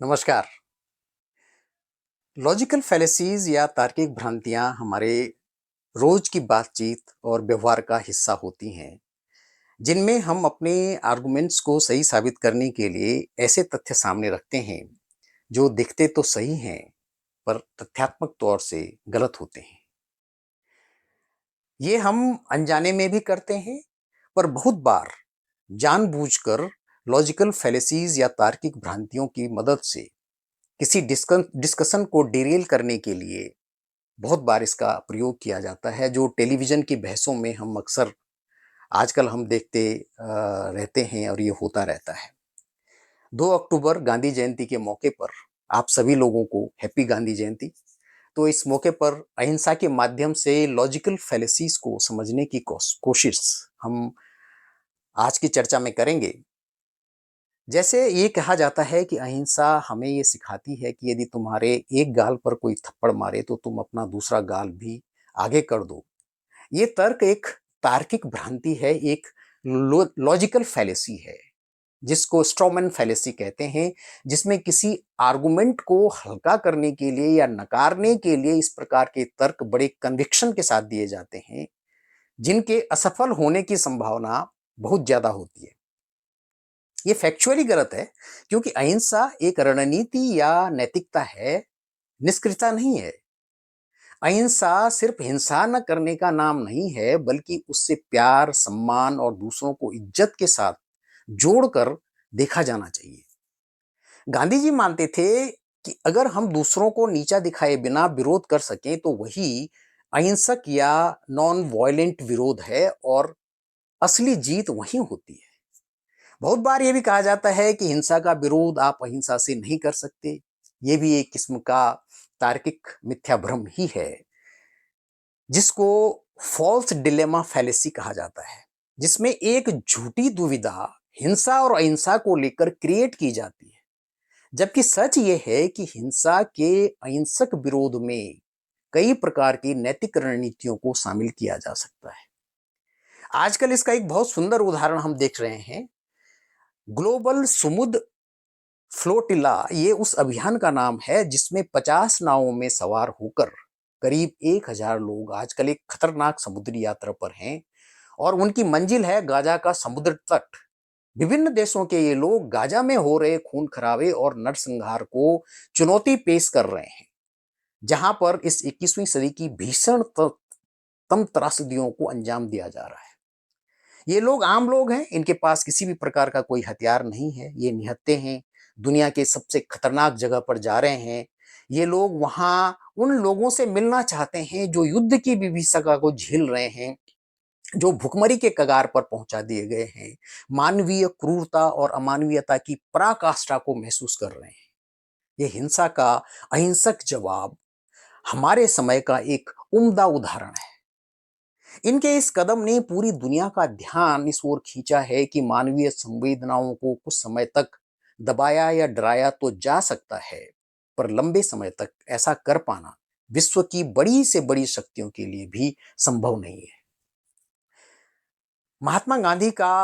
नमस्कार। लॉजिकल फैलेसीज या तार्किक भ्रांतियां हमारे रोज की बातचीत और व्यवहार का हिस्सा होती हैं, जिनमें हम अपने आर्गुमेंट्स को सही साबित करने के लिए ऐसे तथ्य सामने रखते हैं जो दिखते तो सही हैं, पर तथ्यात्मक तौर से गलत होते हैं। ये हम अनजाने में भी करते हैं, पर बहुत बार जानबूझकर लॉजिकल फैलेसीज या तार्किक भ्रांतियों की मदद से किसी डिस्कशन को डिरेल करने के लिए बहुत बार इसका प्रयोग किया जाता है, जो टेलीविज़न की बहसों में हम अक्सर आजकल हम देखते रहते हैं और ये होता रहता है। 2 अक्टूबर गांधी जयंती के मौके पर आप सभी लोगों को हैप्पी गांधी जयंती। तो इस मौके पर अहिंसा के माध्यम से लॉजिकल फैलेसीज़ को समझने की कोशिश हम आज की चर्चा में करेंगे। जैसे ये कहा जाता है कि अहिंसा हमें ये सिखाती है कि यदि तुम्हारे एक गाल पर कोई थप्पड़ मारे तो तुम अपना दूसरा गाल भी आगे कर दो। ये तर्क एक तार्किक भ्रांति है, एक लॉजिकल फैलेसी है, जिसको स्ट्रॉमैन फैलेसी कहते हैं, जिसमें किसी आर्गुमेंट को हल्का करने के लिए या नकारने के लिए इस प्रकार के तर्क बड़े कन्विक्शन के साथ दिए जाते हैं, जिनके असफल होने की संभावना बहुत ज्यादा होती है। ये फैक्चुअली गलत है, क्योंकि अहिंसा एक रणनीति या नैतिकता है, निष्क्रियता नहीं है। अहिंसा सिर्फ हिंसा न करने का नाम नहीं है, बल्कि उससे प्यार, सम्मान और दूसरों को इज्जत के साथ जोड़कर देखा जाना चाहिए। गांधी जी मानते थे कि अगर हम दूसरों को नीचा दिखाए बिना विरोध कर सकें तो वही अहिंसक या नॉन वायलेंट विरोध है, और असली जीत वहीं होती है। बहुत बार यह भी कहा जाता है कि हिंसा का विरोध आप अहिंसा से नहीं कर सकते। यह भी एक किस्म का तार्किक मिथ्या भ्रम ही है, जिसको फॉल्स डिलेमा फैलेसी कहा जाता है, जिसमें एक झूठी दुविधा हिंसा और अहिंसा को लेकर क्रिएट की जाती है, जबकि सच ये है कि हिंसा के अहिंसक विरोध में कई प्रकार की नैतिक रणनीतियों को शामिल किया जा सकता है। आजकल इसका एक बहुत सुंदर उदाहरण हम देख रहे हैं। ग्लोबल समुद्र फ्लोटिला ये उस अभियान का नाम है, जिसमें 50 नावों में सवार होकर करीब 1000 लोग आजकल एक खतरनाक समुद्री यात्रा पर हैं, और उनकी मंजिल है गाजा का समुद्र तट। विभिन्न देशों के ये लोग गाजा में हो रहे खून खराबे और नरसंहार को चुनौती पेश कर रहे हैं, जहां पर इस 21वीं सदी की भीषण तम त्रासदियों को अंजाम दिया जा रहा है। ये लोग आम लोग हैं, इनके पास किसी भी प्रकार का कोई हथियार नहीं है, ये निहत्थे हैं, दुनिया के सबसे खतरनाक जगह पर जा रहे हैं। ये लोग वहां उन लोगों से मिलना चाहते हैं जो युद्ध की विभीषिका को झेल रहे हैं, जो भुखमरी के कगार पर पहुंचा दिए गए हैं, मानवीय क्रूरता और अमानवीयता की पराकाष्ठा को महसूस कर रहे हैं। ये हिंसा का अहिंसक जवाब हमारे समय का एक उम्दा उदाहरण है। इनके इस कदम ने पूरी दुनिया का ध्यान इस ओर खींचा है कि मानवीय संवेदनाओं को कुछ समय तक दबाया या डराया तो जा सकता है, पर लंबे समय तक ऐसा कर पाना विश्व की बड़ी से बड़ी शक्तियों के लिए भी संभव नहीं है। महात्मा गांधी का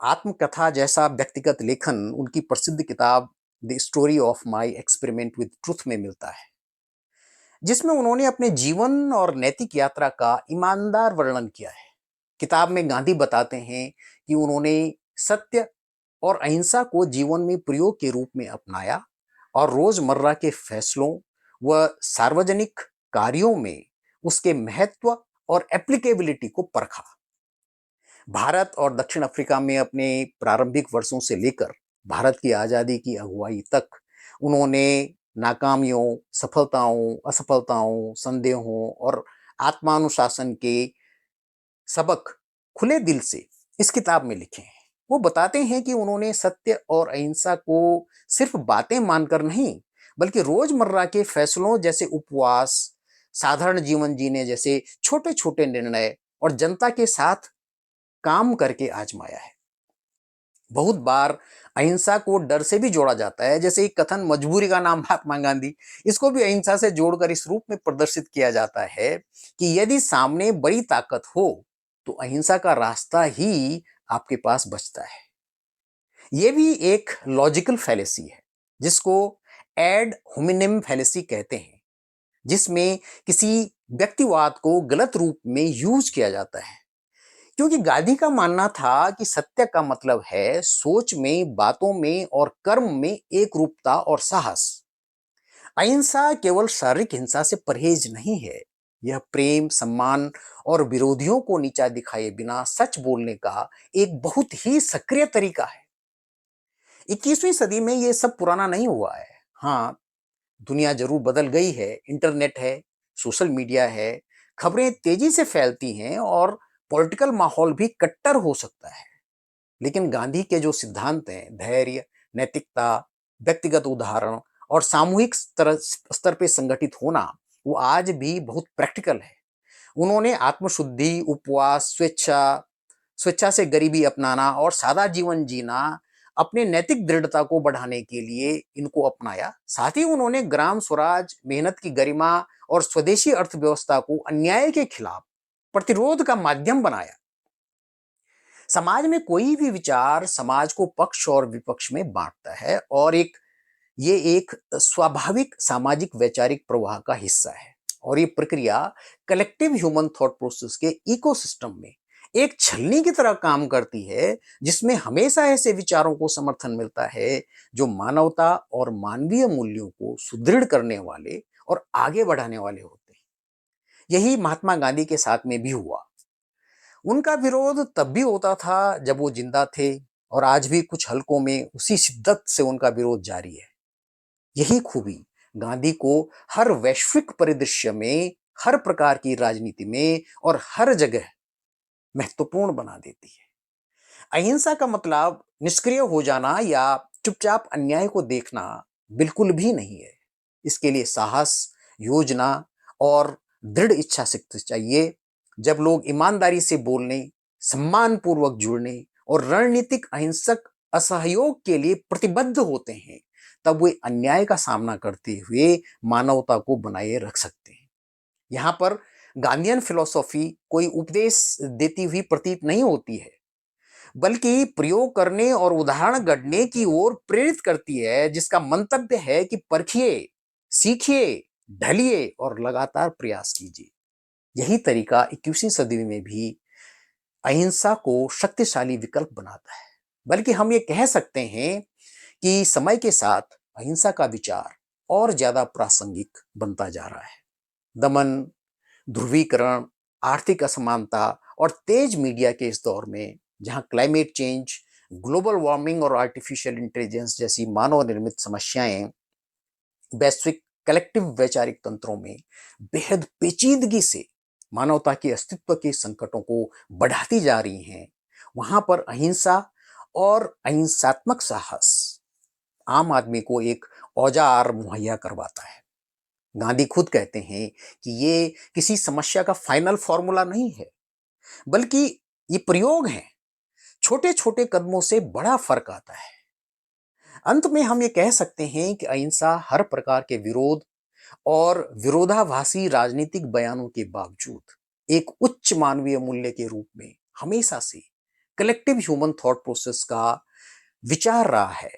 आत्मकथा जैसा व्यक्तिगत लेखन उनकी प्रसिद्ध किताब the story of my experiment with truth में मिलता है, जिसमें उन्होंने अपने जीवन और नैतिक यात्रा का ईमानदार वर्णन किया है। किताब में गांधी बताते हैं कि उन्होंने सत्य और अहिंसा को जीवन में प्रयोग के रूप में अपनाया, और रोजमर्रा के फैसलों व सार्वजनिक कार्यों में उसके महत्व और एप्लीकेबिलिटी को परखा। भारत और दक्षिण अफ्रीका में अपने प्रारंभिक वर्षों से लेकर भारत की आज़ादी की अगुवाई तक उन्होंने नाकामियों, सफलताओं, असफलताओं, संदेहों और आत्मानुशासन के सबक खुले दिल से इस किताब में लिखे हैं। वो बताते हैं कि उन्होंने सत्य और अहिंसा को सिर्फ बातें मानकर नहीं, बल्कि रोजमर्रा के फैसलों जैसे उपवास, साधारण जीवन जीने जैसे छोटे छोटे निर्णय और जनता के साथ काम करके आजमाया है। बहुत बार अहिंसा को डर से भी जोड़ा जाता है, जैसे एक कथन मजबूरी का नाम महात्मा गांधी, इसको भी अहिंसा से जोड़कर इस रूप में प्रदर्शित किया जाता है कि यदि सामने बड़ी ताकत हो तो अहिंसा का रास्ता ही आपके पास बचता है। यह भी एक लॉजिकल फैलेसी है, जिसको एड होमिनिम फैलेसी कहते हैं, जिसमें किसी व्यक्तिवाद को गलत रूप में यूज किया जाता है। क्योंकि गांधी का मानना था कि सत्य का मतलब है सोच में, बातों में और कर्म में एक रूपता और साहस। अहिंसा केवल शारीरिक हिंसा से परहेज नहीं है, यह प्रेम, सम्मान और विरोधियों को नीचा दिखाए बिना सच बोलने का एक बहुत ही सक्रिय तरीका है। 21वीं सदी में यह सब पुराना नहीं हुआ है। हाँ, दुनिया जरूर बदल गई है, इंटरनेट है, सोशल मीडिया है, खबरें तेजी से फैलती हैं और पॉलिटिकल माहौल भी कट्टर हो सकता है। लेकिन गांधी के जो सिद्धांत हैं, धैर्य, नैतिकता, व्यक्तिगत उदाहरण और सामूहिक स्तर स्तर पे संगठित होना, वो आज भी बहुत प्रैक्टिकल है। उन्होंने आत्मशुद्धि, उपवास, स्वेच्छा से गरीबी अपनाना और सादा जीवन जीना अपने नैतिक दृढ़ता को बढ़ाने के लिए इनको अपनाया। साथ ही उन्होंने ग्राम स्वराज, मेहनत की गरिमा और स्वदेशी अर्थव्यवस्था को अन्याय के खिलाफ प्रतिरोध का माध्यम बनाया। समाज में कोई भी विचार समाज को पक्ष और विपक्ष में बांटता है और ये एक स्वाभाविक सामाजिक वैचारिक प्रवाह का हिस्सा है। और ये प्रक्रिया कलेक्टिव ह्यूमन थॉट प्रोसेस के इकोसिस्टम में एक छलनी की तरह काम करती है, जिसमें हमेशा ऐसे विचारों को समर्थन मिलता है जो मानवता और मानवीय मूल्यों को सुदृढ़ करने वाले और आगे बढ़ाने वाले होते हैं। यही महात्मा गांधी के साथ में भी हुआ। उनका विरोध तब भी होता था जब वो जिंदा थे, और आज भी कुछ हलकों में उसी शिद्दत से उनका विरोध जारी है। यही खूबी गांधी को हर वैश्विक परिदृश्य में, हर प्रकार की राजनीति में और हर जगह महत्वपूर्ण बना देती है। अहिंसा का मतलब निष्क्रिय हो जाना या चुपचाप अन्याय को देखना बिल्कुल भी नहीं है। इसके लिए साहस, योजना और दृढ़ इच्छा शक्ति चाहिए। जब लोग ईमानदारी से बोलने, सम्मान पूर्वक जुड़ने और रणनीतिक अहिंसक असहयोग के लिए प्रतिबद्ध होते हैं, तब वे अन्याय का सामना करते हुए मानवता को बनाए रख सकते हैं। यहाँ पर गांधीयन फिलॉसफी कोई उपदेश देती हुई प्रतीत नहीं होती है, बल्कि प्रयोग करने और उदाहरण गढ़ने की ओर प्रेरित करती है, जिसका मंतव्य है कि परखिए, सीखिए, ढलिए और लगातार प्रयास कीजिए। यही तरीका 21वीं सदी में भी अहिंसा को शक्तिशाली विकल्प बनाता है। बल्कि हम ये कह सकते हैं कि समय के साथ अहिंसा का विचार और ज्यादा प्रासंगिक बनता जा रहा है। दमन, ध्रुवीकरण, आर्थिक असमानता और तेज मीडिया के इस दौर में, जहां क्लाइमेट चेंज, ग्लोबल वार्मिंग और आर्टिफिशियल इंटेलिजेंस जैसी मानव निर्मित समस्याएं वैश्विक कलेक्टिव वैचारिक तंत्रों में बेहद पेचीदगी से मानवता के अस्तित्व के संकटों को बढ़ाती जा रही हैं, वहां पर अहिंसा और अहिंसात्मक साहस आम आदमी को एक औजार मुहैया करवाता है। गांधी खुद कहते हैं कि ये किसी समस्या का फाइनल फॉर्मूला नहीं है, बल्कि ये प्रयोग है। छोटे छोटे कदमों से बड़ा फर्क आता है। अंत में हम ये कह सकते हैं कि अहिंसा हर प्रकार के विरोध और विरोधाभासी राजनीतिक बयानों के बावजूद एक उच्च मानवीय मूल्य के रूप में हमेशा से कलेक्टिव ह्यूमन थॉट प्रोसेस का विचार रहा है।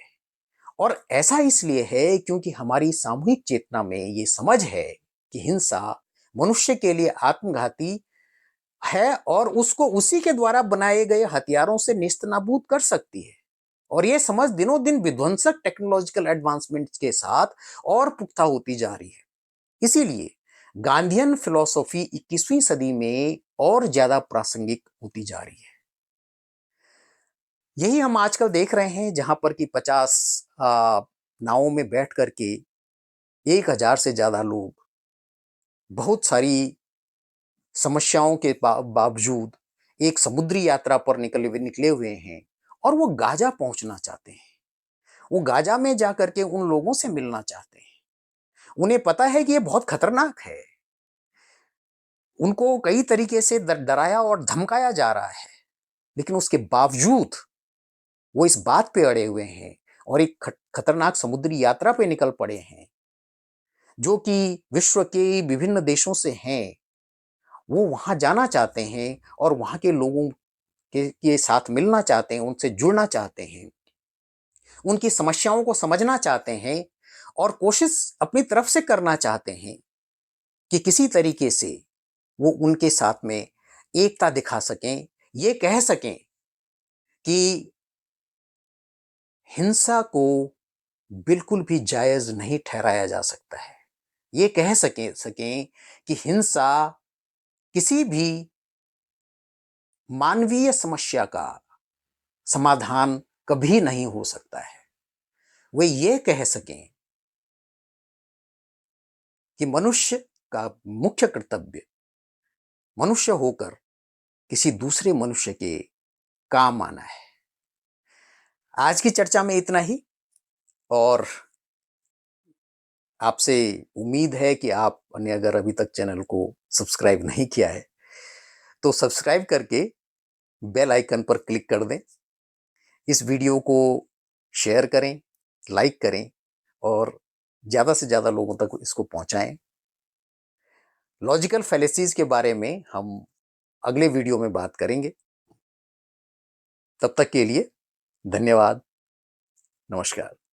और ऐसा इसलिए है क्योंकि हमारी सामूहिक चेतना में ये समझ है कि हिंसा मनुष्य के लिए आत्मघाती है और उसको उसी के द्वारा बनाए गए हथियारों से नेस्तनाबूद कर सकती है। और ये समझ दिनों दिन विध्वंसक टेक्नोलॉजिकल एडवांसमेंट्स के साथ और पुख्ता होती जा रही है। इसीलिए गांधीयन फिलॉसफी 21वीं सदी में और ज्यादा प्रासंगिक होती जा रही है। यही हम आजकल देख रहे हैं, जहां पर कि 50 नावों में बैठ करके 1000 से ज्यादा लोग बहुत सारी समस्याओं के बावजूद एक समुद्री यात्रा पर निकले हुए हैं और वो गाजा पहुंचना चाहते हैं। वो गाजा में जाकर के उन लोगों से मिलना चाहते हैं। उन्हें पता है कि ये बहुत खतरनाक है। उनको कई तरीके से डराया और धमकाया जा रहा है, लेकिन उसके बावजूद वो इस बात पे अड़े हुए हैं और एक खतरनाक समुद्री यात्रा पे निकल पड़े हैं, जो कि विश्व के विभिन्न देशों से हैं। वो वहां जाना चाहते हैं और वहां के लोगों के साथ मिलना चाहते हैं, उनसे जुड़ना चाहते हैं, उनकी समस्याओं को समझना चाहते हैं और कोशिश अपनी तरफ से करना चाहते हैं कि किसी तरीके से वो उनके साथ में एकता दिखा सकें, ये कह सकें कि हिंसा को बिल्कुल भी जायज़ नहीं ठहराया जा सकता है। ये कह सकें कि हिंसा किसी भी मानवीय समस्या का समाधान कभी नहीं हो सकता है। वे ये कह सकें कि मनुष्य का मुख्य कर्तव्य मनुष्य होकर किसी दूसरे मनुष्य के काम आना है। आज की चर्चा में इतना ही, और आपसे उम्मीद है कि आपने अगर अभी तक चैनल को सब्सक्राइब नहीं किया है तो सब्सक्राइब करके बेल आइकन पर क्लिक कर दें। इस वीडियो को शेयर करें, लाइक करें और ज़्यादा से ज़्यादा लोगों तक इसको पहुंचाएं। लॉजिकल फैलेसीज के बारे में हम अगले वीडियो में बात करेंगे। तब तक के लिए धन्यवाद। नमस्कार।